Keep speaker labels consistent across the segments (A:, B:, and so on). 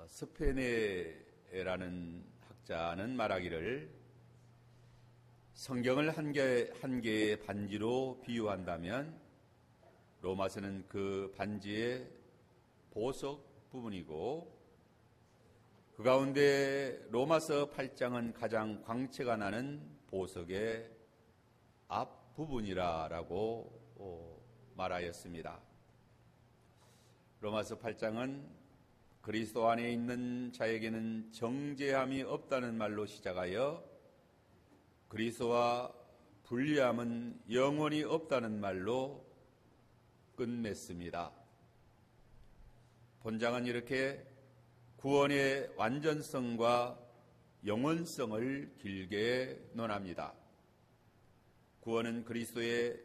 A: 스페네라는 학자는 말하기를 성경을 한 개의 반지로 비유한다면 로마서는 그 반지의 보석 부분이고 그 가운데 로마서 8장은 가장 광채가 나는 보석의 앞부분이라고 말하였습니다. 로마서 8장은 그리스도 안에 있는 자에게는 정죄함이 없다는 말로 시작하여 그리스도와 분리함은 영원히 없다는 말로 끝냈습니다. 본장은 이렇게 구원의 완전성과 영원성을 길게 논합니다. 구원은 그리스도의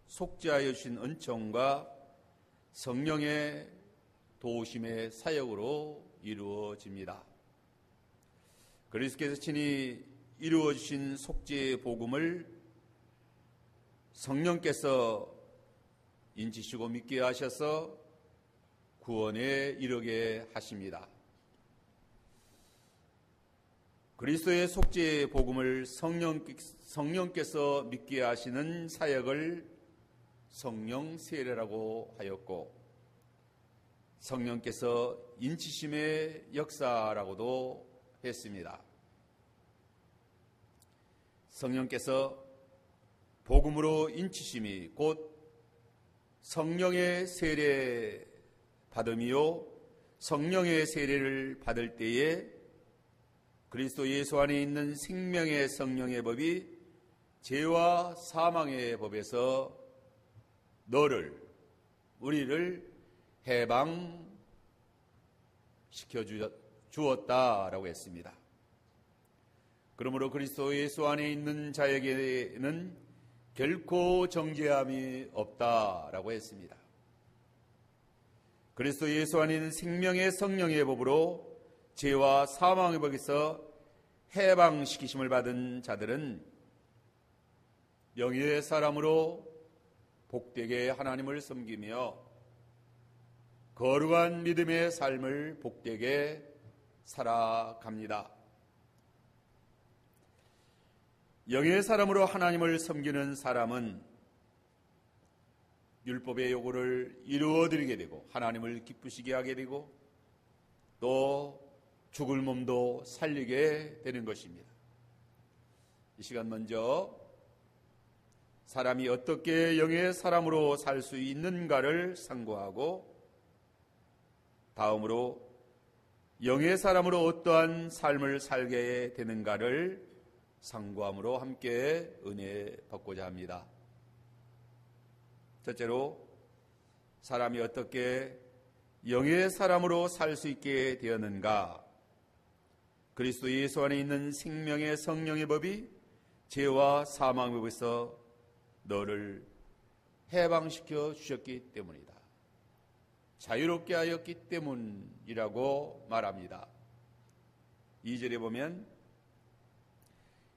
A: 속죄하여 주신 은총과 성령의 도우심의 사역으로 이루어집니다. 그리스도께서 친히 이루어 주신 속죄의 복음을 성령께서 인치시고 믿게 하셔서 구원에 이르게 하십니다. 그리스도의 속죄의 복음을 성령께서 믿게 하시는 사역을 성령 세례라고 하였고 성령께서 인치심의 역사라고도 했습니다. 성령께서 복음으로 인치심이 곧 성령의 세례 받음이요 성령의 세례를 받을 때에 그리스도 예수 안에 있는 생명의 성령의 법이 죄와 사망의 법에서 우리를 해방시켜 주었다라고 했습니다. 그러므로 그리스도 예수 안에 있는 자에게는 결코 정죄함이 없다라고 했습니다. 그리스도 예수 안에 있는 생명의 성령의 법으로 죄와 사망의 법에서 해방시키심을 받은 자들은 영의 사람으로 복되게 하나님을 섬기며 거룩한 믿음의 삶을 복되게 살아갑니다. 영의 사람으로 하나님을 섬기는 사람은 율법의 요구를 이루어드리게 되고 하나님을 기쁘시게 하게 되고 또 죽을 몸도 살리게 되는 것입니다. 이 시간 먼저 사람이 어떻게 영의 사람으로 살 수 있는가를 상고하고 다음으로 영의 사람으로 어떠한 삶을 살게 되는가를 상고함으로 함께 은혜 받고자 합니다. 첫째로 사람이 어떻게 영의 사람으로 살 수 있게 되었는가? 그리스도 예수 안에 있는 생명의 성령의 법이 죄와 사망의 법에서 너를 해방시켜 주셨기 때문이다. 자유롭게 하였기 때문이라고 말합니다. 2절에 보면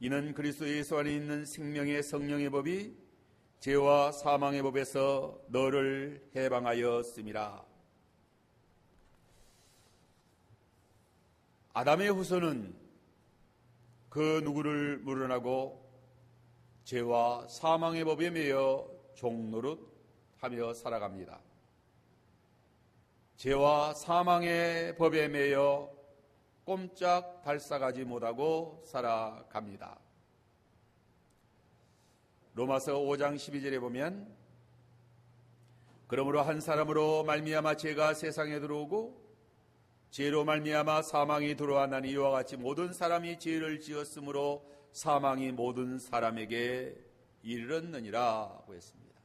A: 이는 그리스도 예수 안에 있는 생명의 성령의 법이 죄와 사망의 법에서 너를 해방하였음이라. 아담의 후손은 그 누구를 물어나고 죄와 사망의 법에 매여 종노릇하며 살아갑니다. 죄와 사망의 법에 매여 꼼짝 달싹하지 못하고 살아갑니다. 로마서 5장 12절에 보면 그러므로 한 사람으로 말미암아 죄가 세상에 들어오고 죄로 말미암아 사망이 들어왔나니 이와 같이 모든 사람이 죄를 지었으므로 사망이 모든 사람에게 이르렀느니라고 했습니다.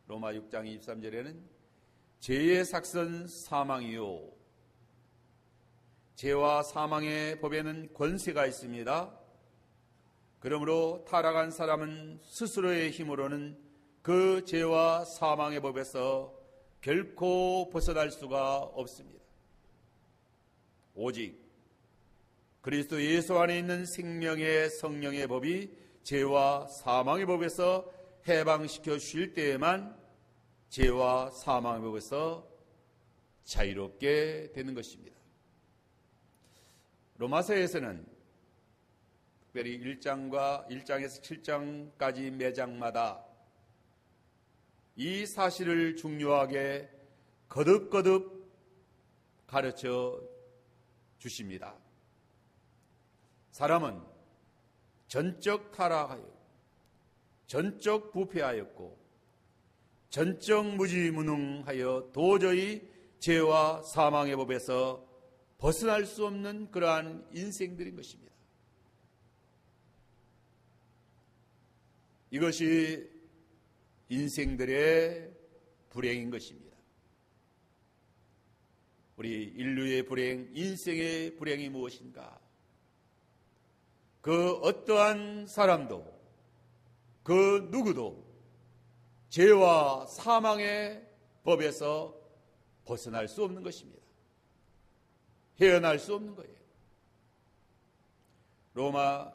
A: 로마 6장 23절에는 죄의 삭선 사망이요 죄와 사망의 법에는 권세가 있습니다. 그러므로 타락한 사람은 스스로의 힘으로는 그 죄와 사망의 법에서 결코 벗어날 수가 없습니다. 오직 그리스도 예수 안에 있는 생명의 성령의 법이 죄와 사망의 법에서 해방시켜 주실 때에만 죄와 사망의 법에서 자유롭게 되는 것입니다. 로마서에서는 특별히 1장에서 7장까지 매 장마다 이 사실을 중요하게 거듭거듭 가르쳐 주십니다. 사람은 전적 타락하여 전적 부패하였고 전적 무지무능하여 도저히 죄와 사망의 법에서 벗어날 수 없는 그러한 인생들인 것입니다. 이것이 인생들의 불행인 것입니다. 우리 인류의 불행, 인생의 불행이 무엇인가? 그 어떠한 사람도 그 누구도 죄와 사망의 법에서 벗어날 수 없는 것입니다. 헤어날 수 없는 거예요. 로마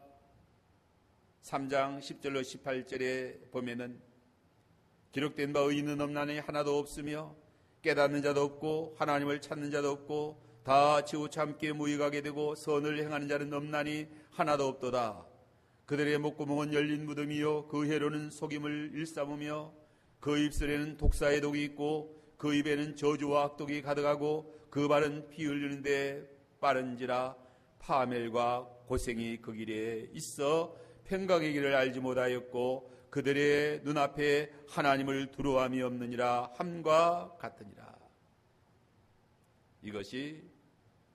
A: 3장 10절로 18절에 보면은 기록된 바 의인은 없나니 하나도 없으며 깨닫는 자도 없고 하나님을 찾는 자도 없고 다 지우참게 무익하게 되고 선을 행하는 자는 없나니 하나도 없도다. 그들의 목구멍은 열린 무덤이요 그 혀로는 속임을 일삼으며 그 입술에는 독사의 독이 있고 그 입에는 저주와 악독이 가득하고 그 발은 피 흘리는데 빠른지라 파멸과 고생이 그 길에 있어 평강의 길을 알지 못하였고 그들의 눈앞에 하나님을 두려움이 없느니라 함과 같으니라. 이것이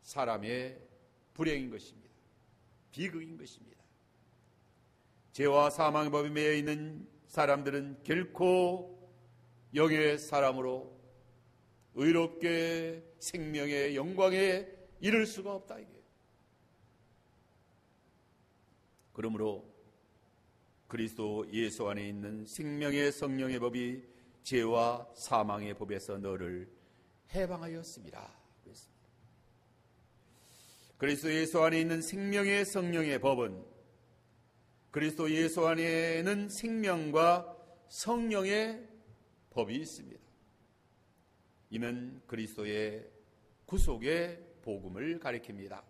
A: 사람의 불행인 것입니다. 비극인 것입니다. 죄와 사망의 법에 매여 있는 사람들은 결코 영의 사람으로 의롭게 생명의 영광에 이를 수가 없다 이게. 그러므로 그리스도 예수 안에 있는 생명의 성령의 법이 죄와 사망의 법에서 너를 해방하였습니다. 그랬습니다. 그리스도 예수 안에 있는 생명의 성령의 법은 그리스도 예수 안에는 생명과 성령의 법이 있습니다. 이는 그리스도의 구속의 복음을 가리킵니다.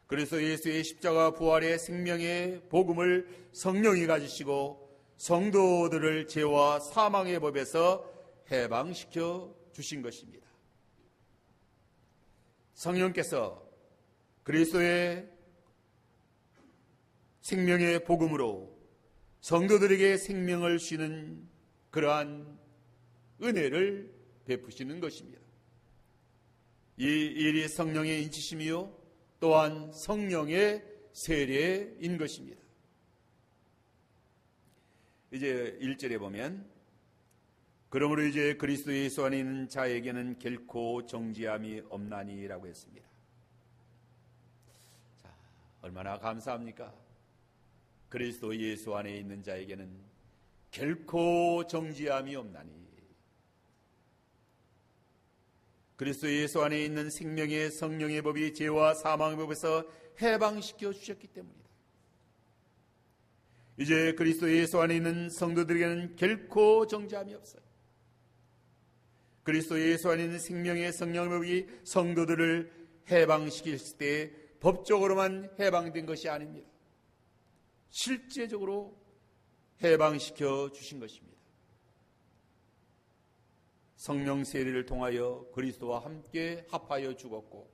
A: 그리스도 예수의 십자가 부활의 생명의 복음을 성령이 가지시고 성도들을 죄와 사망의 법에서 해방시켜 주신 것입니다. 성령께서 그리스도의 생명의 복음으로 성도들에게 생명을 주시는 그러한 은혜를 베푸시는 것입니다. 이 일이 성령의 인치심이요 또한 성령의 세례인 것입니다. 이제 1절에 보면 그러므로 이제 그리스도 예수 안에 있는 자에게는 결코 정죄함이 없나니라고 했습니다. 자, 얼마나 감사합니까? 그리스도 예수 안에 있는 자에게는 결코 정죄함이 없나니. 그리스도 예수 안에 있는 생명의 성령의 법이 죄와 사망의 법에서 해방시켜 주셨기 때문이다. 이제 그리스도 예수 안에 있는 성도들에게는 결코 정죄함이 없어요. 그리스도 예수 안에 있는 생명의 성령의 법이 성도들을 해방시킬 때 법적으로만 해방된 것이 아닙니다. 실제적으로 해방시켜 주신 것입니다. 성령 세례를 통하여 그리스도와 함께 합하여 죽었고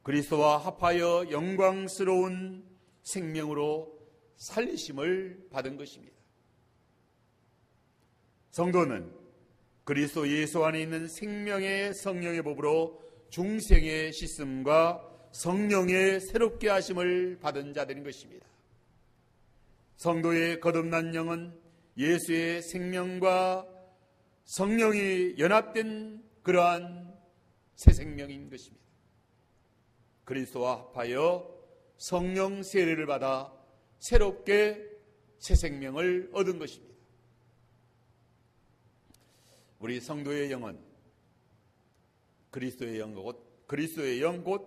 A: 그리스도와 합하여 영광스러운 생명으로 살리심을 받은 것입니다. 성도는 그리스도 예수 안에 있는 생명의 성령의 법으로 중생의 씻음과 성령의 새롭게 하심을 받은 자들인 것입니다. 성도의 거듭난 영은 예수의 생명과 성령이 연합된 그러한 새 생명인 것입니다. 그리스도와 합하여 성령 세례를 받아 새롭게 새 생명을 얻은 것입니다. 우리 성도의 영은 그리스도의 영 곧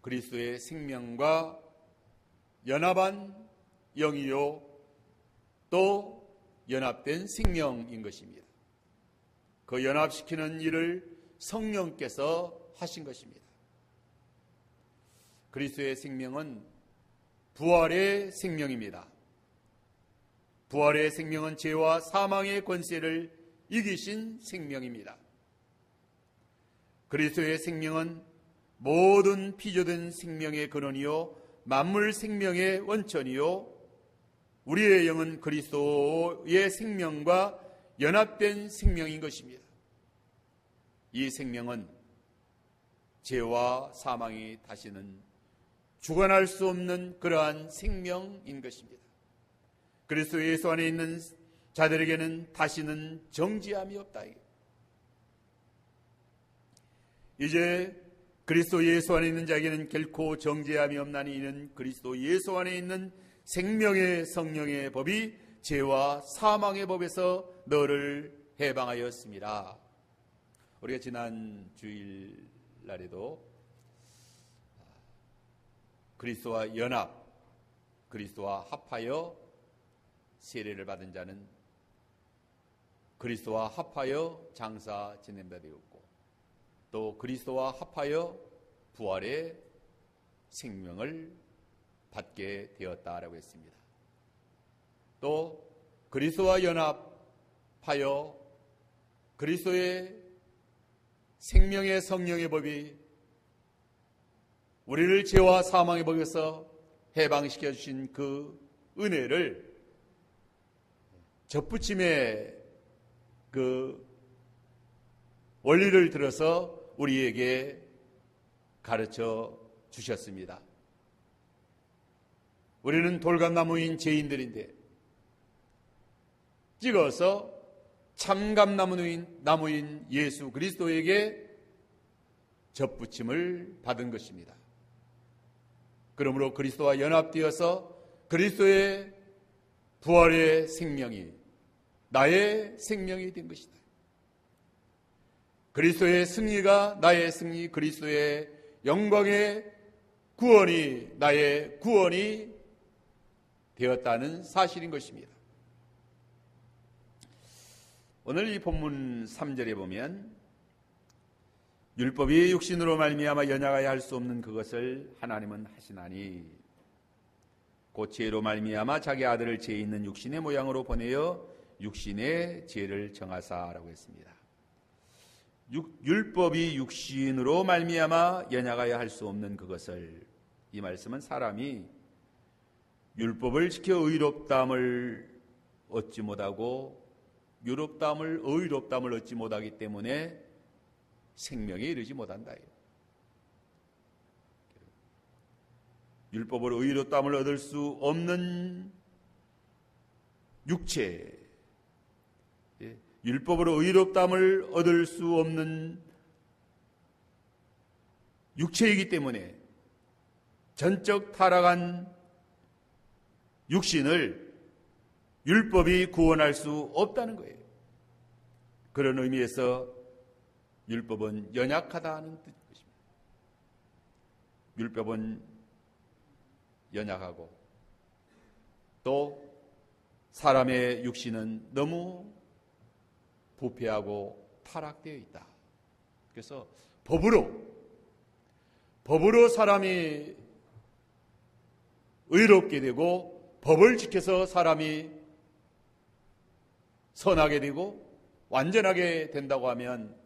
A: 그리스도의 생명과 연합한 영이요 또 연합된 생명인 것입니다. 그 연합시키는 일을 성령께서 하신 것입니다. 그리스도의 생명은 부활의 생명입니다. 부활의 생명은 죄와 사망의 권세를 이기신 생명입니다. 그리스도의 생명은 모든 피조된 생명의 근원이요 만물 생명의 원천이요 우리의 영은 그리스도의 생명과 연합된 생명인 것입니다. 이 생명은 죄와 사망이 다시는 주관할 수 없는 그러한 생명인 것입니다. 그리스도 예수 안에 있는 자들에게는 다시는 정죄함이 없다. 이제 그리스도 예수 안에 있는 자에게는 결코 정죄함이 없나니 이는 그리스도 예수 안에 있는 생명의 성령의 법이 죄와 사망의 법에서 너를 해방하였습니다. 우리가 지난 주일날에도 그리스도와 연합, 그리스도와 합하여 세례를 받은 자는 그리스도와 합하여 장사 지낸 바 되었고 또 그리스도와 합하여 부활의 생명을 받게 되었다라고 했습니다. 또 그리스도와 연합하여 그리스도의 생명의 성령의 법이 우리를 죄와 사망의 법에서 해방시켜 주신 그 은혜를 접붙임의 그 원리를 들어서 우리에게 가르쳐 주셨습니다. 우리는 돌감나무인 죄인들인데 찍어서 참감나무인 예수 그리스도에게 접붙임을 받은 것입니다. 그러므로 그리스도와 연합되어서 그리스도의 부활의 생명이 나의 생명이 된 것이다. 그리스도의 승리가 나의 승리, 그리스도의 영광의 구원이 나의 구원이 되었다는 사실인 것입니다. 오늘 이 본문 3절에 보면 율법이 육신으로 말미암아 연약하여 할 수 없는 그것을 하나님은 하시나니 곧 죄로 말미암아 자기 아들을 죄 있는 육신의 모양으로 보내어 육신의 죄를 정하사라고 했습니다. 율법이 육신으로 말미암아 연약하여 할 수 없는 그것을, 이 말씀은 사람이 율법을 지켜 의롭다함을 얻지 못하고 의롭다함을 얻지 못하기 때문에 생명에 이르지 못한다. 율법으로 의롭다함을 얻을 수 없는 육체, 율법으로 의롭다함을 얻을 수 없는 육체이기 때문에 전적 타락한 육신을 율법이 구원할 수 없다는 거예요. 그런 의미에서 율법은 연약하다는 뜻입니다. 율법은 연약하고 또 사람의 육신은 너무 부패하고 타락되어 있다. 그래서 법으로 사람이 의롭게 되고 법을 지켜서 사람이 선하게 되고 완전하게 된다고 하면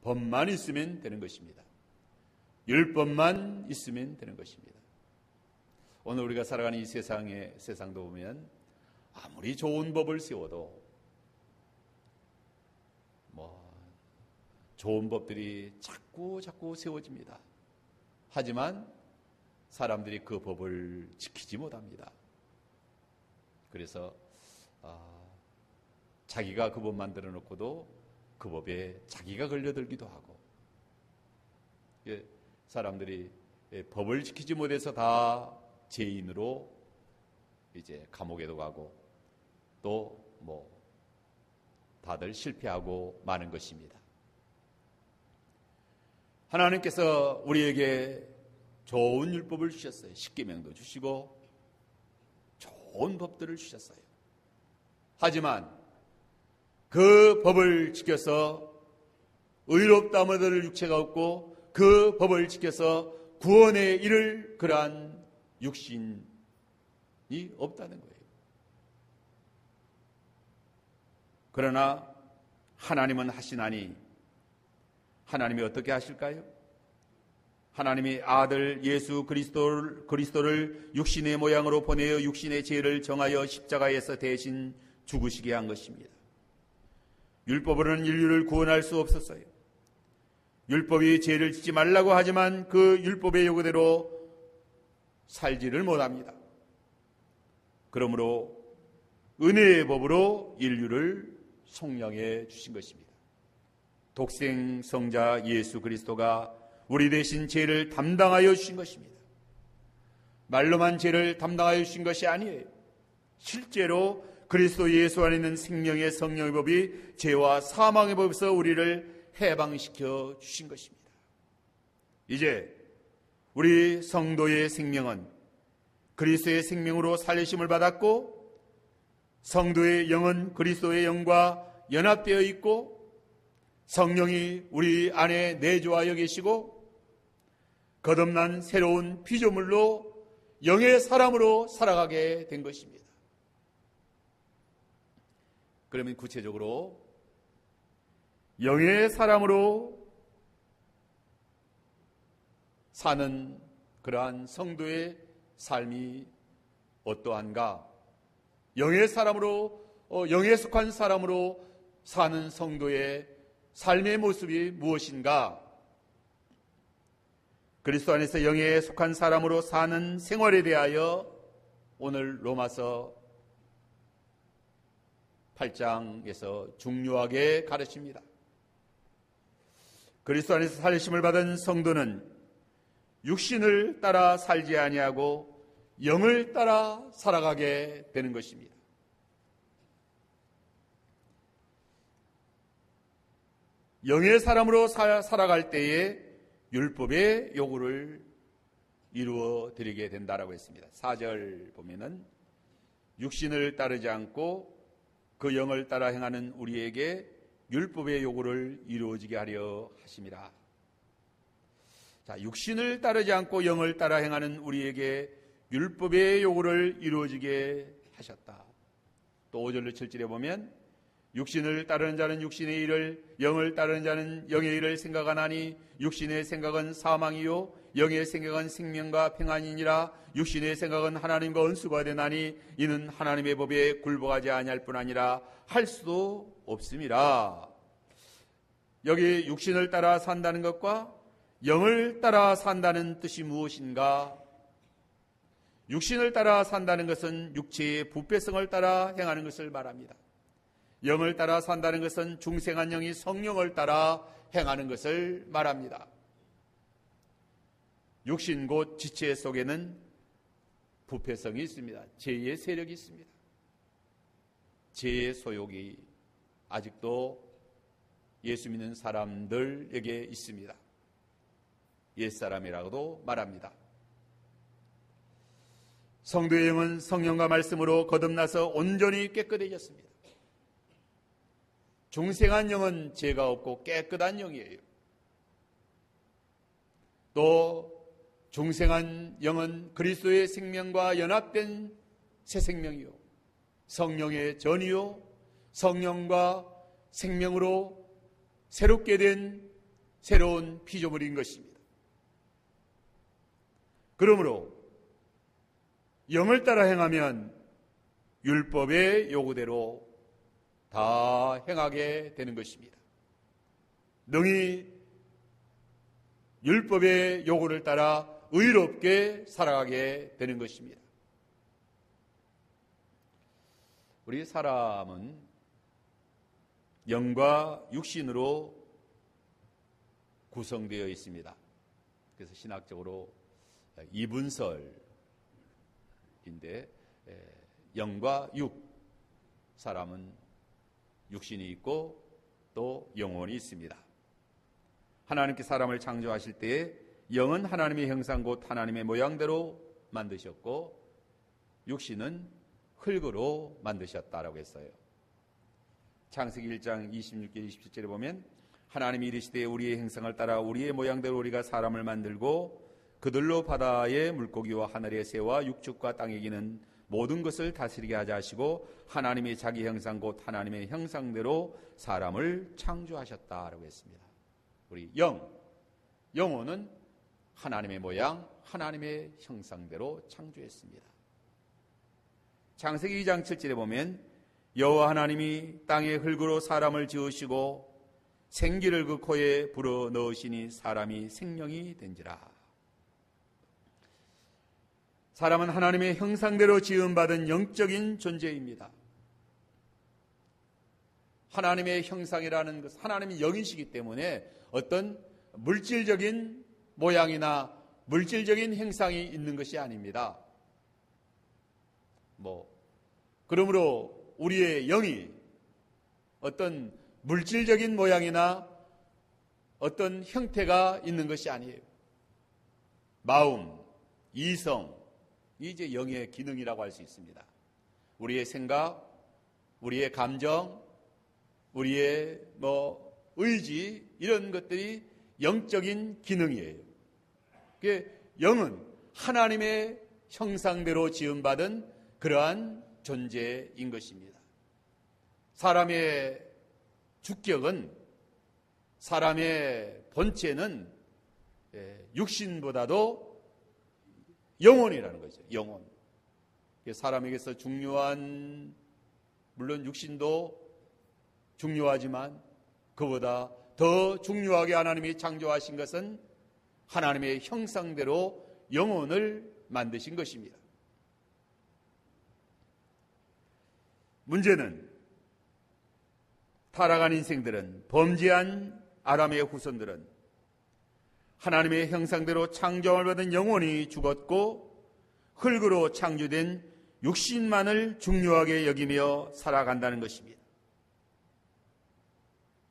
A: 법만 있으면 되는 것입니다. 율법만 있으면 되는 것입니다. 오늘 우리가 살아가는 이 세상도 보면 아무리 좋은 법을 세워도 좋은 법들이 자꾸 세워집니다. 하지만 사람들이 그 법을 지키지 못합니다. 그래서 자기가 그 법 만들어 놓고도 그 법에 자기가 걸려들기도 하고, 사람들이 법을 지키지 못해서 다 죄인으로 이제 감옥에도 가고 또 다들 실패하고 마는 것입니다. 하나님께서 우리에게 좋은 율법을 주셨어요. 십계명도 주시고 좋은 법들을 주셨어요. 하지만 그 법을 지켜서 의롭다함을 얻을 육체가 없고 그 법을 지켜서 구원에 이를 그러한 육신이 없다는 거예요. 그러나 하나님은 하시나니 하나님이 어떻게 하실까요? 하나님이 아들 예수 그리스도를 육신의 모양으로 보내어 육신의 죄를 정하여 십자가에서 대신 죽으시게 한 것입니다. 율법으로는 인류를 구원할 수 없었어요. 율법이 죄를 짓지 말라고 하지만 그 율법의 요구대로 살지를 못합니다. 그러므로 은혜의 법으로 인류를 속량해 주신 것입니다. 독생 성자 예수 그리스도가 우리 대신 죄를 담당하여 주신 것입니다. 말로만 죄를 담당하여 주신 것이 아니에요. 실제로 그리스도 예수 안에 있는 생명의 성령의 법이 죄와 사망의 법에서 우리를 해방시켜 주신 것입니다. 이제 우리 성도의 생명은 그리스도의 생명으로 살리심을 받았고 성도의 영은 그리스도의 영과 연합되어 있고 성령이 우리 안에 내주하여 계시고 거듭난 새로운 피조물로 영의 사람으로 살아가게 된 것입니다. 그러면 구체적으로 영의 사람으로 사는 그러한 성도의 삶이 어떠한가? 영의 사람으로 영에 속한 사람으로 사는 성도의 삶의 모습이 무엇인가? 그리스도 안에서 영에 속한 사람으로 사는 생활에 대하여 오늘 로마서 8장에서 중요하게 가르칩니다. 그리스도 안에서 살리심을 받은 성도는 육신을 따라 살지 아니하고 영을 따라 살아가게 되는 것입니다. 영의 사람으로 살아갈 때에 율법의 요구를 이루어 드리게 된다라고 했습니다. 4절 보면은 육신을 따르지 않고 그 영을 따라 행하는 우리에게 율법의 요구를 이루어지게 하려 하심이라. 자, 육신을 따르지 않고 영을 따라 행하는 우리에게 율법의 요구를 이루어지게 하셨다. 또 5절로 7절에 보면 육신을 따르는 자는 육신의 일을, 영을 따르는 자는 영의 일을 생각하나니 육신의 생각은 사망이요 영의 생각은 생명과 평안이니라. 육신의 생각은 하나님과 원수가 되나니 이는 하나님의 법에 굴복하지 아니할 뿐 아니라 할 수도 없음이라. 여기 육신을 따라 산다는 것과 영을 따라 산다는 뜻이 무엇인가? 육신을 따라 산다는 것은 육체의 부패성을 따라 행하는 것을 말합니다. 영을 따라 산다는 것은 중생한 영이 성령을 따라 행하는 것을 말합니다. 육신 곧 지체 속에는 부패성이 있습니다. 죄의 세력이 있습니다. 죄의 소욕이 아직도 예수 믿는 사람들에게 있습니다. 옛사람이라고도 말합니다. 성도의 영은 성령과 말씀으로 거듭나서 온전히 깨끗해졌습니다. 중생한 영은 죄가 없고 깨끗한 영이에요. 또 중생한 영은 그리스도의 생명과 연합된 새 생명이요 성령의 전이요 성령과 생명으로 새롭게 된 새로운 피조물인 것입니다. 그러므로 영을 따라 행하면 율법의 요구대로 다 행하게 되는 것입니다. 능히 율법의 요구를 따라 의롭게 살아가게 되는 것입니다. 우리 사람은 영과 육신으로 구성되어 있습니다. 그래서 신학적으로 이분설인데 영과 육, 사람은 육신이 있고 또 영혼이 있습니다. 하나님께 사람을 창조하실 때에 영은 하나님의 형상 곧 하나님의 모양대로 만드셨고 육신은 흙으로 만드셨다라고 했어요. 창세기 1장 26절 27절에 보면 하나님이 이르시되 우리의 형상을 따라 우리의 모양대로 우리가 사람을 만들고 그들로 바다의 물고기와 하늘의 새와 육축과 땅에 기는 모든 것을 다스리게 하자 하시고 하나님이 자기 형상 곧 하나님의 형상대로 사람을 창조하셨다라고 했습니다. 우리 영혼은 하나님의 모양, 하나님의 형상대로 창조했습니다. 창세기 2장 7절에 보면 여호와 하나님이 땅의 흙으로 사람을 지으시고 생기를 그 코에 불어 넣으시니 사람이 생명이 된지라. 사람은 하나님의 형상대로 지음받은 영적인 존재입니다. 하나님의 형상이라는 것은 하나님이 영이시기 때문에 어떤 물질적인 모양이나 물질적인 형상이 있는 것이 아닙니다. 그러므로 우리의 영이 어떤 물질적인 모양이나 어떤 형태가 있는 것이 아니에요. 마음, 이성, 이제 영의 기능이라고 할 수 있습니다. 우리의 생각, 우리의 감정, 우리의 의지, 이런 것들이 영적인 기능이에요. 영은 하나님의 형상대로 지음받은 그러한 존재인 것입니다. 사람의 주격은, 사람의 본체는 육신보다도 영혼이라는 거죠. 영혼. 사람에게서 중요한, 물론 육신도 중요하지만 그보다 더 중요하게 하나님이 창조하신 것은 하나님의 형상대로 영혼을 만드신 것입니다. 문제는 타락한 인생들은, 범죄한 아담의 후손들은 하나님의 형상대로 창조함을 받은 영혼이 죽었고 흙으로 창조된 육신만을 중요하게 여기며 살아간다는 것입니다.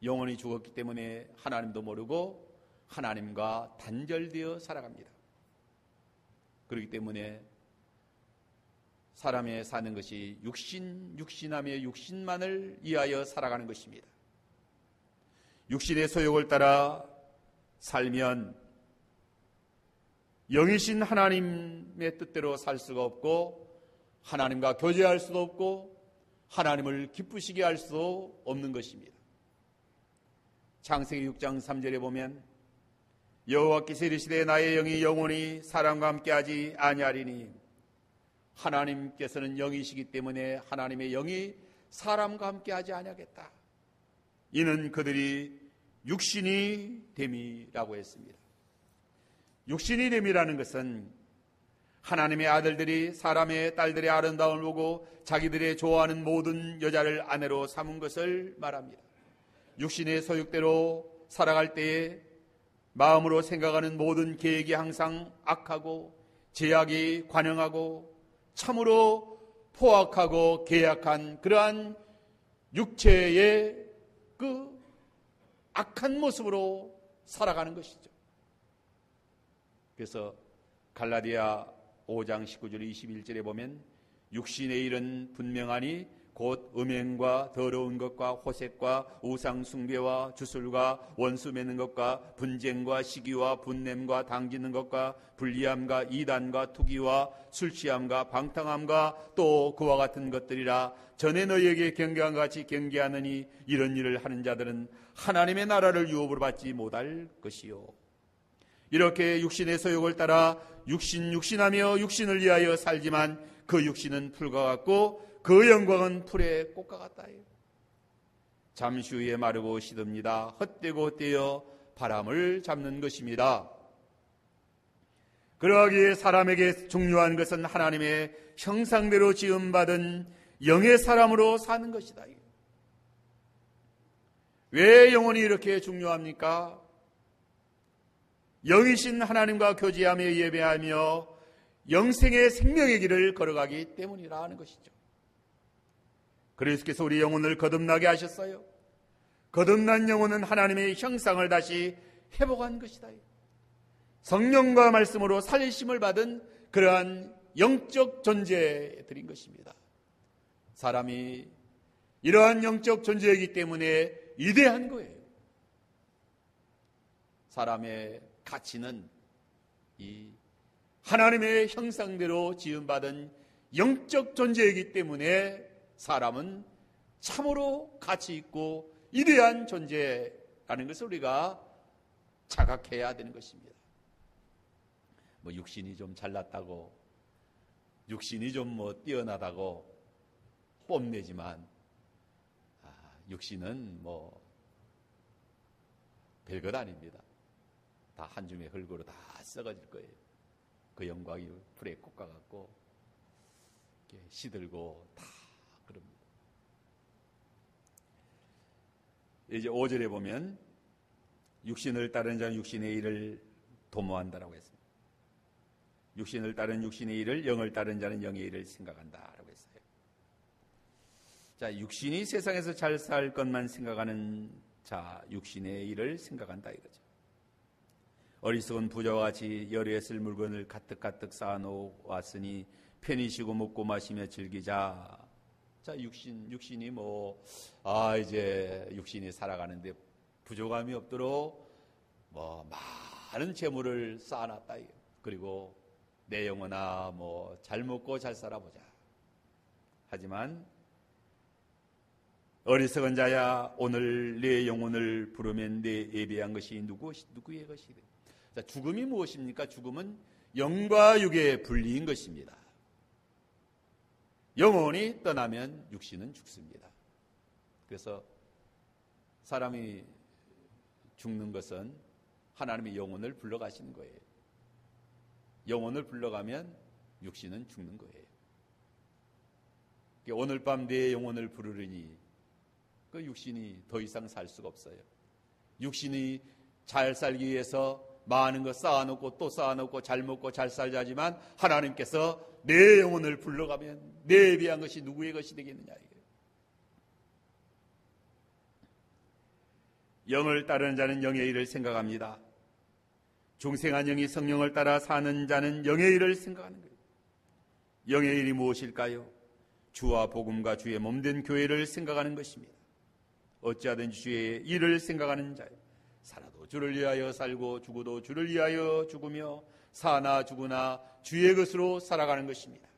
A: 영혼이 죽었기 때문에 하나님도 모르고 하나님과 단절되어 살아갑니다. 그렇기 때문에 사람의 사는 것이 육신하며 육신만을 위하여 살아가는 것입니다. 육신의 소욕을 따라 살면 영이신 하나님의 뜻대로 살 수가 없고 하나님과 교제할 수도 없고 하나님을 기쁘시게 할 수도 없는 것입니다. 창세기 6장 3절에 보면 여호와께서 이르시되 나의 영이 영원히 사람과 함께하지 아니하리니, 하나님께서는 영이시기 때문에 하나님의 영이 사람과 함께하지 아니하겠다. 이는 그들이 육신이 됨이라고 했습니다. 육신이 됨이라는 것은 하나님의 아들들이 사람의 딸들의 아름다움을 보고 자기들의 좋아하는 모든 여자를 아내로 삼은 것을 말합니다. 육신의 소욕대로 살아갈 때에 마음으로 생각하는 모든 계획이 항상 악하고 제약이 관영하고 참으로 포악하고 계약한 그러한 육체의 그 악한 모습으로 살아가는 것이죠. 그래서 갈라디아 5장 19절 21절에 보면 육신의 일은 분명하니 곧 음행과 더러운 것과 호색과 우상 숭배와 주술과 원수 맺는 것과 분쟁과 시기와 분냄과 당기는 것과 불리함과 이단과 투기와 술취함과 방탕함과 또 그와 같은 것들이라. 전에 너희에게 경계한 같이 경계하느니 이런 일을 하는 자들은 하나님의 나라를 유업으로 받지 못할 것이요. 이렇게 육신의 소욕을 따라 육신하며 육신을 위하여 살지만 그 육신은 풀과 같고 그 영광은 풀의 꽃과 같다. 잠시 후에 마르고 시듭니다. 헛되고 헛되어 바람을 잡는 것입니다. 그러하기에 사람에게 중요한 것은 하나님의 형상대로 지음받은 영의 사람으로 사는 것이다. 왜 영혼이 이렇게 중요합니까? 영이신 하나님과 교제하며 예배하며 영생의 생명의 길을 걸어가기 때문이라 하는 것이죠. 그리스도께서 우리 영혼을 거듭나게 하셨어요. 거듭난 영혼은 하나님의 형상을 다시 회복한 것이다. 성령과 말씀으로 살리심을 받은 그러한 영적 존재들인 것입니다. 사람이 이러한 영적 존재이기 때문에 위대한 거예요. 사람의 가치는 이 하나님의 형상대로 지음받은 영적 존재이기 때문에 사람은 참으로 가치 있고 위대한 존재라는 것을 우리가 자각해야 되는 것입니다. 뭐 육신이 좀 잘났다고, 육신이 좀 뭐 뛰어나다고 뽐내지만 육신은 뭐 별것 아닙니다. 다 한 줌의 흙으로 다 썩어질 거예요. 그 영광이 불에 꽂아갖고 시들고 다 그럽니다. 이제 5절에 보면 육신을 따르는 자는 육신의 일을 도모한다라고 했습니다. 육신을 따르는 육신의 일을, 영을 따르는 자는 영의 일을 생각한다라고 했어요. 자, 육신이 세상에서 잘 살 것만 생각하는 자, 육신의 일을 생각한다 이거죠. 어리석은 부자와 같이 열에 쓸 물건을 가득가득 쌓아놓았으니 편히 쉬고 먹고 마시며 즐기자. 자, 육신이 이제 육신이 살아가는데 부족함이 없도록 많은 재물을 쌓아놨다. 그리고 내 영혼아 잘 먹고 잘 살아보자. 하지만 어리석은 자야, 오늘 내 영혼을 부르면 내 예비한 것이 누구의 것이래. 자, 죽음이 무엇입니까? 죽음은 영과 육의 분리인 것입니다. 영혼이 떠나면 육신은 죽습니다. 그래서 사람이 죽는 것은 하나님의 영혼을 불러가시는 거예요. 영혼을 불러가면 육신은 죽는 거예요. 오늘 밤 내 영혼을 부르리니 그 육신이 더 이상 살 수가 없어요. 육신이 잘 살기 위해서 많은 거 쌓아놓고 또 쌓아놓고 잘 먹고 잘 살자지만 하나님께서 내 영혼을 불러가면 내 예비한 것이 누구의 것이 되겠느냐 이거예요. 영을 따르는 자는 영의 일을 생각합니다. 중생한 영이 성령을 따라 사는 자는 영의 일을 생각하는 거예요. 영의 일이 무엇일까요? 주와 복음과 주의 몸된 교회를 생각하는 것입니다. 어찌하든지 주의 일을 생각하는 자요. 살아도 주를 위하여 살고 죽어도 주를 위하여 죽으며 사나 죽으나 주의 것으로 살아가는 것입니다.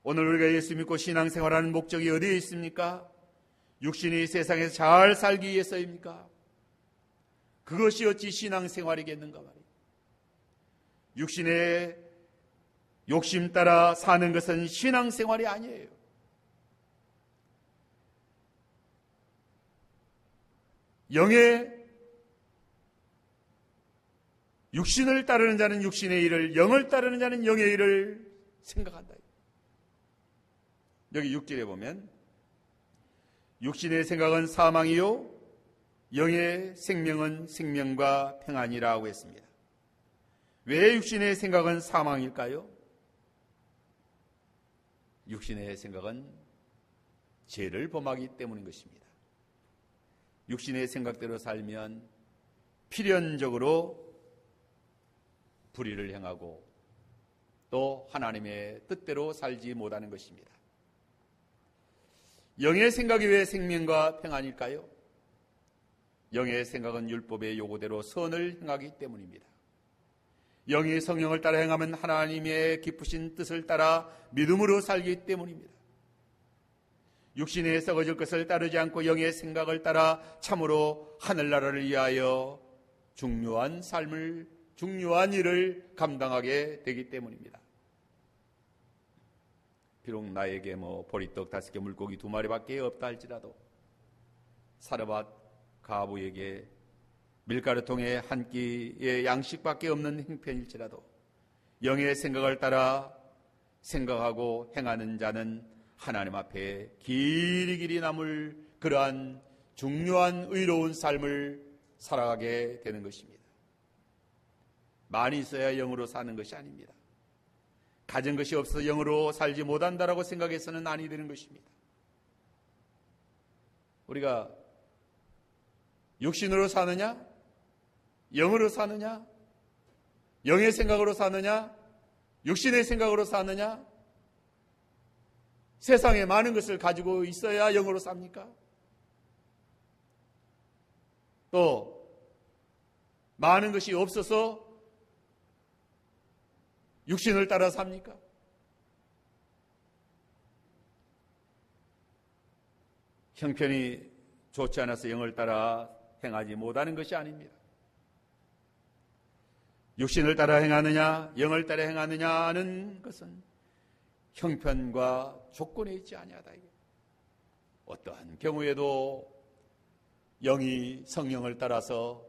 A: 오늘 우리가 예수 믿고 신앙생활하는 목적이 어디에 있습니까? 육신이 세상에서 잘 살기 위해서입니까? 그것이 어찌 신앙생활이겠는가 말이에요. 육신의 욕심 따라 사는 것은 신앙생활이 아니에요. 영의 육신을 따르는 자는 육신의 일을, 영을 따르는 자는 영의 일을 생각한다. 여기 6절에 보면 육신의 생각은 사망이요 영의 생명은 생명과 평안이라고 했습니다. 왜 육신의 생각은 사망일까요? 육신의 생각은 죄를 범하기 때문인 것입니다. 육신의 생각대로 살면 필연적으로 불의를 행하고 또 하나님의 뜻대로 살지 못하는 것입니다. 영의 생각이 왜 생명과 평안일까요? 영의 생각은 율법의 요구대로 선을 행하기 때문입니다. 영이 성령을 따라 행하면 하나님의 기쁘신 뜻을 따라 믿음으로 살기 때문입니다. 육신에 썩어질 것을 따르지 않고 영의 생각을 따라 참으로 하늘나라를 위하여 중요한 일을 감당하게 되기 때문입니다. 비록 나에게 보리떡 5개 물고기 2마리밖에 없다 할지라도 사르밧 가부에게 밀가루통에 한 끼의 양식밖에 없는 형편일지라도 영의 생각을 따라 생각하고 행하는 자는 하나님 앞에 길이길이 남을 그러한 중요한 의로운 삶을 살아가게 되는 것입니다. 많이 있어야 영으로 사는 것이 아닙니다. 가진 것이 없어서 영으로 살지 못한다라고 생각해서는 아니 되는 것입니다. 우리가 육신으로 사느냐? 영으로 사느냐? 영의 생각으로 사느냐? 육신의 생각으로 사느냐? 세상에 많은 것을 가지고 있어야 영으로 삽니까? 또 많은 것이 없어서 육신을 따라 삽니까? 형편이 좋지 않아서 영을 따라 행하지 못하는 것이 아닙니다. 육신을 따라 행하느냐, 영을 따라 행하느냐는 것은 형편과 조건에 있지 아니하다. 어떠한 경우에도 영이 성령을 따라서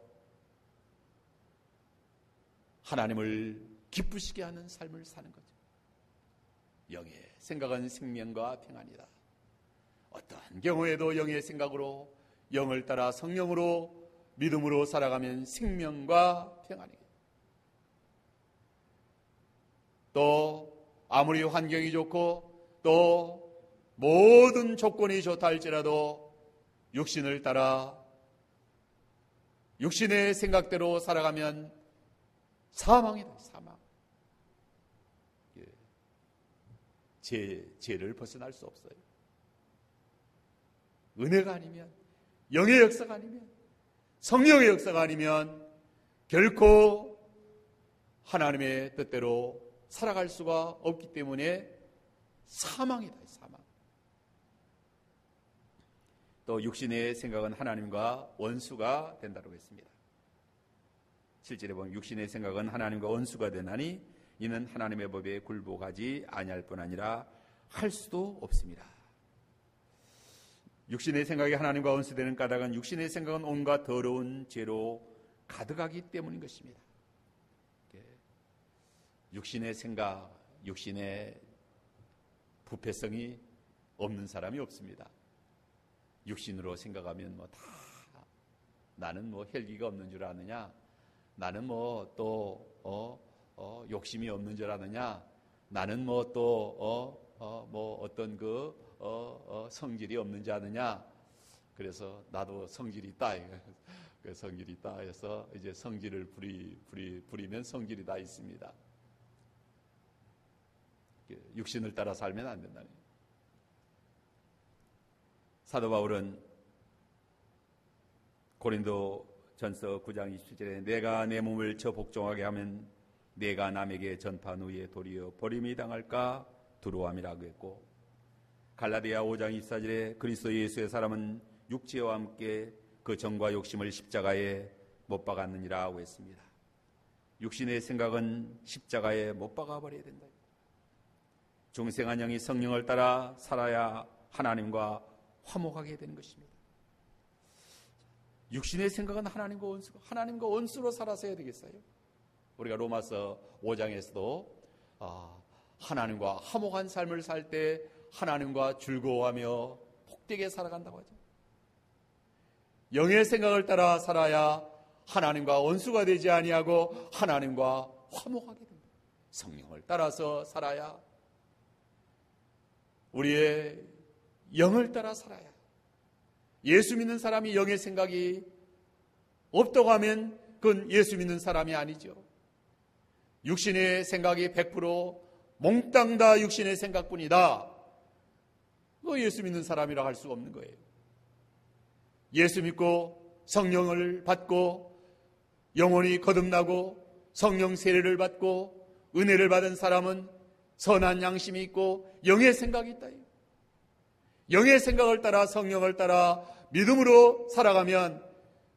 A: 하나님을 기쁘시게 하는 삶을 사는 거죠. 영의 생각은 생명과 평안이다. 어떠한 경우에도 영의 생각으로, 영을 따라 성령으로, 믿음으로 살아가면 생명과 평안이다. 또 아무리 환경이 좋고 또 모든 조건이 좋다 할지라도 육신을 따라 육신의 생각대로 살아가면 사망이다. 사망. 죄를 벗어날 수 없어요. 은혜가 아니면, 영의 역사가 아니면, 성령의 역사가 아니면 결코 하나님의 뜻대로 살아갈 수가 없기 때문에 사망이다. 사망. 또 육신의 생각은 하나님과 원수가 된다고 했습니다. 7절에 보면 육신의 생각은 하나님과 원수가 되나니 이는 하나님의 법에 굴복하지 아니할 뿐 아니라 할 수도 없습니다. 육신의 생각이 하나님과 원수되는 까닭은 육신의 생각은 온갖 더러운 죄로 가득하기 때문인 것입니다. 육신의 생각, 육신의 부패성이 없는 사람이 없습니다. 육신으로 생각하면 나는 혈기가 없는 줄 아느냐, 나는 욕심이 없는 줄 아느냐, 나는 어떤 성질이 없는 줄 아느냐. 그래서 나도 성질이 있다. 성질이 있다 해서 이제 성질을 부리면 성질이 다 있습니다. 육신을 따라 살면 안 된다는 거예요. 사도 바울은 고린도전서 9장 27절에 내가 내 몸을 저 복종하게 하면 내가 남에게 전파한 후에 도리어 버림이 당할까 두려움이라고 했고, 갈라디아 5장 24절에 그리스도 예수의 사람은 육체와 함께 그 정과 욕심을 십자가에 못 박았느니라고 했습니다. 육신의 생각은 십자가에 못 박아버려야 된다. 중생한 영이 성령을 따라 살아야 하나님과 화목하게 되는 것입니다. 육신의 생각은 하나님과 원수로 살아서 해야 되겠어요. 우리가 로마서 5장에서도 하나님과 화목한 삶을 살 때 하나님과 즐거워하며 복되게 살아간다고 하죠. 영의 생각을 따라 살아야 하나님과 원수가 되지 아니하고 하나님과 화목하게 됩니다. 성령을 따라서 살아야, 우리의 영을 따라 살아야. 예수 믿는 사람이 영의 생각이 없다고 하면 그건 예수 믿는 사람이 아니죠. 육신의 생각이 100% 몽땅 다 육신의 생각뿐이다. 그거 예수 믿는 사람이라 할 수 없는 거예요. 예수 믿고 성령을 받고 영혼이 거듭나고 성령 세례를 받고 은혜를 받은 사람은 선한 양심이 있고 영의 생각이 있다. 영의 생각을 따라 성령을 따라 믿음으로 살아가면,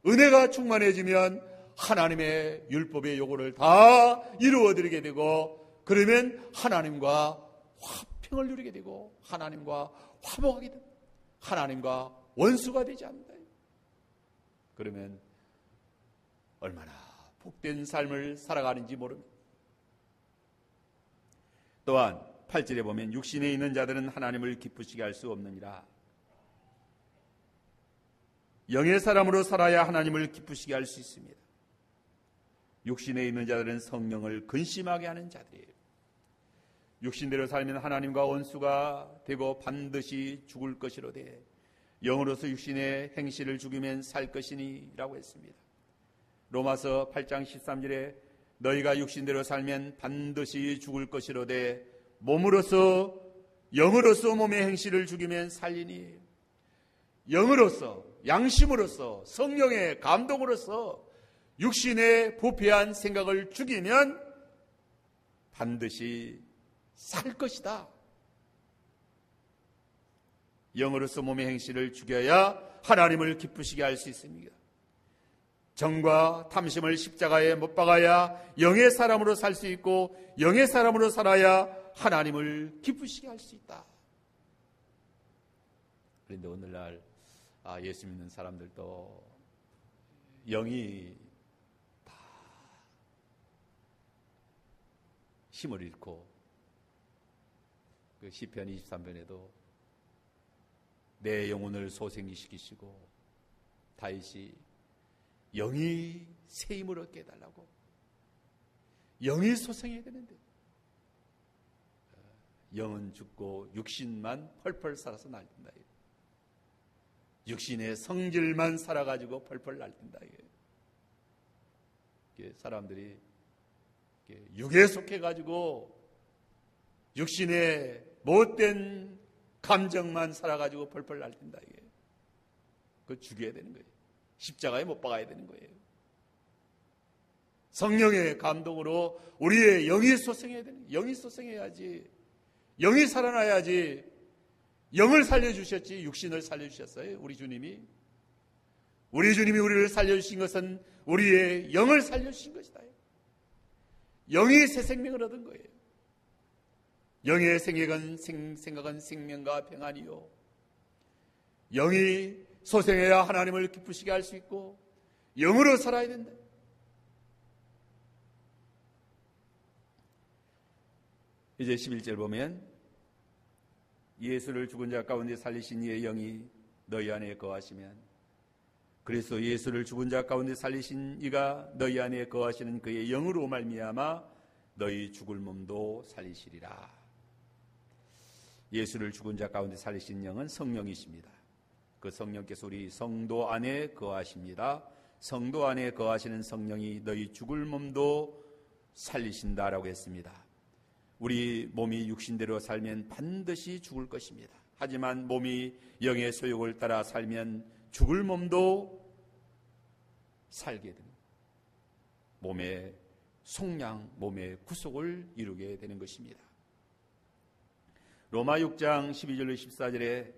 A: 은혜가 충만해지면 하나님의 율법의 요구를 다 이루어드리게 되고, 그러면 하나님과 화평을 누리게 되고 하나님과 화목하게 됩니다. 하나님과 원수가 되지 않는다. 그러면 얼마나 복된 삶을 살아가는지 모릅니다. 또한 8절에 보면 육신에 있는 자들은 하나님을 기쁘시게 할 수 없느니라. 영의 사람으로 살아야 하나님을 기쁘시게 할 수 있습니다. 육신에 있는 자들은 성령을 근심하게 하는 자들이에요. 육신대로 살면 하나님과 원수가 되고 반드시 죽을 것이로되 영으로서 육신의 행실을 죽이면 살 것이니 라고 했습니다. 로마서 8장 13절에 너희가 육신대로 살면 반드시 죽을 것이로되 몸으로서 영으로서 몸의 행실을 죽이면 살리니. 영으로서, 양심으로서, 성령의 감동으로서 육신의 부패한 생각을 죽이면 반드시 살 것이다. 영으로서 몸의 행실을 죽여야 하나님을 기쁘시게 할 수 있습니다. 정과 탐심을 십자가에 못 박아야 영의 사람으로 살 수 있고, 영의 사람으로 살아야 하나님을 기쁘시게 할 수 있다. 그런데 오늘날 예수 믿는 사람들도 영이 다 힘을 잃고, 그 시편 23편에도 내 영혼을 소생시키시고 다윗이 영이 새 힘을 얻게 해달라고, 영이 소생해야 되는데 영은 죽고 육신만 펄펄 살아서 날뛴다. 육신의 성질만 살아가지고 펄펄 날뛴다. 사람들이 육에 속해가지고 육신의 못된 감정만 살아가지고 펄펄 날뛴다. 그거 죽여야 되는 거예요. 십자가에 못 박아야 되는 거예요. 성령의 감동으로 우리의 영이 소생해야 되는 거예요. 영이 소생해야지, 영이 살아나야지. 영을 살려주셨지 육신을 살려주셨어요. 우리 주님이 우리를 살려주신 것은 우리의 영을 살려주신 것이다. 영이 새 생명을 얻은 거예요. 영의 생각은 생명과 평안이요, 영이 소생해야 하나님을 기쁘시게 할 수 있고 영으로 살아야 된다. 이제 11절 보면 예수를 죽은 자 가운데 살리신 이의 영이 너희 안에 거하시면, 그래서 예수를 죽은 자 가운데 살리신 이가 너희 안에 거하시는 그의 영으로 말미암아 너희 죽을 몸도 살리시리라. 예수를 죽은 자 가운데 살리신 영은 성령이십니다. 그 성령께서 우리 성도 안에 거하십니다. 성도 안에 거하시는 성령이 너희 죽을 몸도 살리신다라고 했습니다. 우리 몸이 육신대로 살면 반드시 죽을 것입니다. 하지만 몸이 영의 소욕을 따라 살면 죽을 몸도 살게 됩니다. 몸의 속량, 몸의 구속을 이루게 되는 것입니다. 로마 6장 12절로 14절에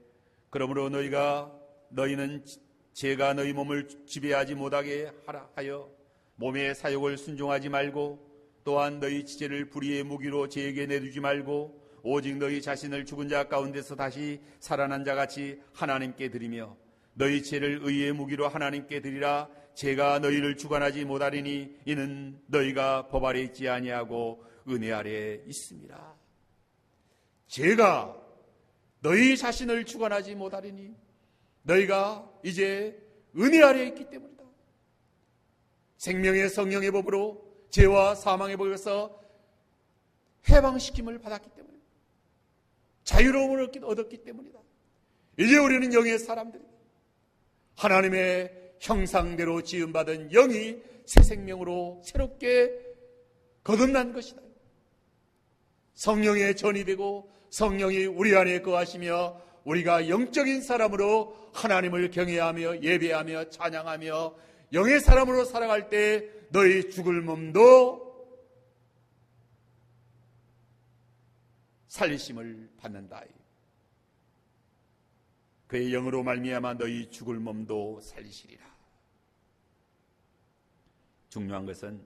A: 그러므로 너희는 죄가 너희 몸을 지배하지 못하게 하여 몸의 사욕을 순종하지 말고, 또한 너희 지체를 불의의 무기로 죄에게 내두지 말고, 오직 너희 자신을 죽은 자 가운데서 다시 살아난 자같이 하나님께 드리며 너희 죄를 의의 무기로 하나님께 드리라. 죄가 너희를 주관하지 못하리니 이는 너희가 법 아래 있지 아니하고 은혜 아래 있습니다. 죄가 너희 자신을 주관하지 못하리니 너희가 이제 은혜 아래 있기 때문이다. 생명의 성령의 법으로 죄와 사망의 법에서 해방시킴을 받았기 때문이다. 자유로움을 얻었기 때문이다. 이제 우리는 영의 사람들이다. 하나님의 형상대로 지음받은 영이 새 생명으로 새롭게 거듭난 것이다. 성령의 전이 되고 성령이 우리 안에 거하시며 우리가 영적인 사람으로 하나님을 경외하며 예배하며 찬양하며 영의 사람으로 살아갈 때 너희 죽을 몸도 살리심을 받는다. 그의 영으로 말미암아 너희 죽을 몸도 살리시리라. 중요한 것은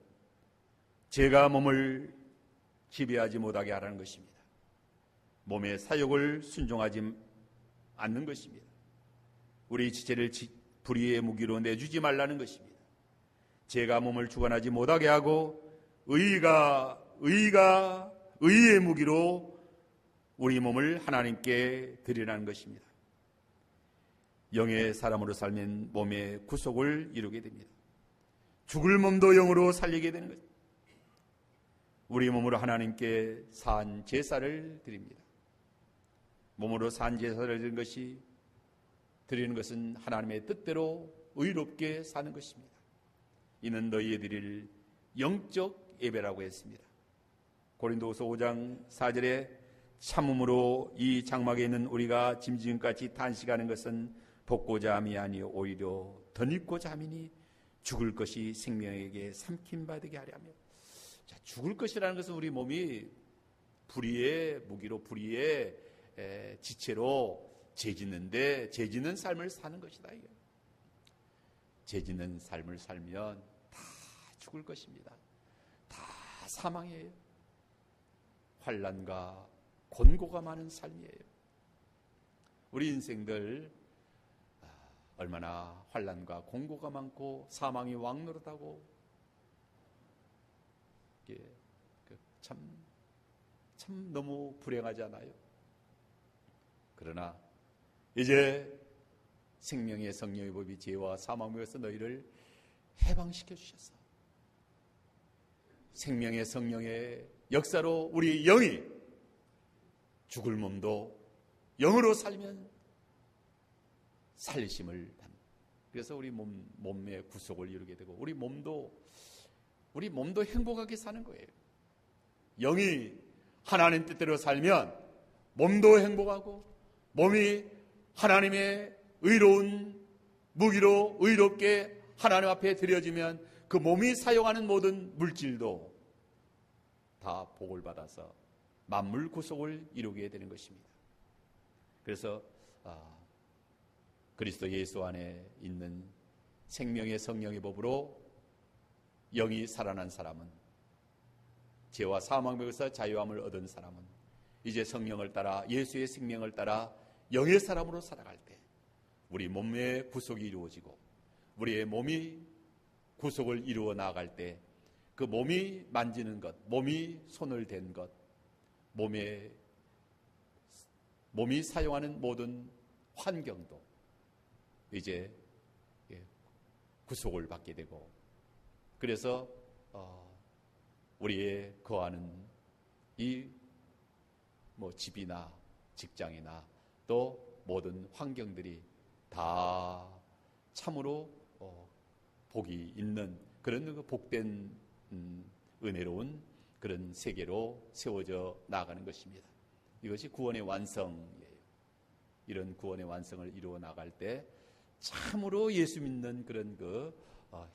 A: 죄가 몸을 지배하지 못하게 하라는 것입니다. 몸의 사욕을 순종하지 않는 것입니다. 우리 지체를 불의의 무기로 내주지 말라는 것입니다. 죄가 몸을 주관하지 못하게 하고 의의 무기로 우리 몸을 하나님께 드리라는 것입니다. 영의 사람으로 살면 몸의 구속을 이루게 됩니다. 죽을 몸도 영으로 살리게 되는 것입니다. 우리 몸으로 하나님께 산 제사를 드립니다. 몸으로 산 제사를 드리는 것은 하나님의 뜻대로 의롭게 사는 것입니다. 이는 너희에 드릴 영적 예배라고 했습니다. 고린도후서 5장 4절에 참음으로 이 장막에 있는 우리가 짐승같이 탄식하는 것은 복고자 함이 아니요 오히려 덧입고자 함이니 죽을 것이 생명에게 삼킴받게 하려며. 자, 죽을 것이라는 것은 우리 몸이 불의의 무기로, 불의의 지체로 죄짓는데, 죄짓는 삶을 사는 것이다. 이게. 죄짓는 삶을 살면 다 죽을 것입니다. 다 사망이에요. 환난과 곤고가 많은 삶이에요. 우리 인생들 얼마나 환난과 곤고가 많고 사망이 왕노릇하고, 참 너무 불행하지 않아요? 그러나 이제 생명의 성령의 법이 죄와 사망에서 너희를 해방시켜 주셨어. 생명의 성령의 역사로 우리 영이 죽을 몸도 영으로 살면 살리심을 받는. 그래서 우리 몸의 구속을 이루게 되고, 우리 몸도 행복하게 사는 거예요. 영이 하나님 뜻대로 살면 몸도 행복하고, 몸이 하나님의 의로운 무기로 의롭게 하나님 앞에 드려지면 그 몸이 사용하는 모든 물질도 다 복을 받아서 만물 구속을 이루게 되는 것입니다. 그래서 그리스도 예수 안에 있는 생명의 성령의 법으로 영이 살아난 사람은, 죄와 사망에서 자유함을 얻은 사람은 이제 성령을 따라, 예수의 생명을 따라 영의 사람으로 살아갈 때 우리 몸의 구속이 이루어지고, 우리의 몸이 구속을 이루어 나아갈 때 그 몸이 만지는 것, 몸이 손을 댄 것, 몸이 사용하는 모든 환경도 이제 구속을 받게 되고, 그래서 우리의 거하는 이 집이나 직장이나 또 모든 환경들이 다 참으로 복이 있는 그런 복된 은혜로운 그런 세계로 세워져 나가는 것입니다. 이것이 구원의 완성이에요. 이런 구원의 완성을 이루어 나갈 때 참으로 예수 믿는 그런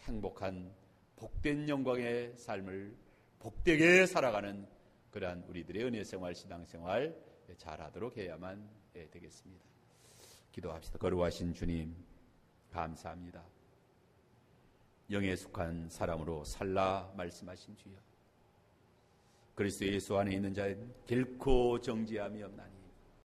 A: 행복한 복된 영광의 삶을 복되게 살아가는 그러한 우리들의 은혜생활, 신앙생활 잘하도록 해야만 되겠습니다. 기도합시다. 거룩하신 주님, 감사합니다. 영에 속한 사람으로 살라 말씀하신 주여, 그리스도 예수 안에 있는 자는 결코 정죄함이 없나니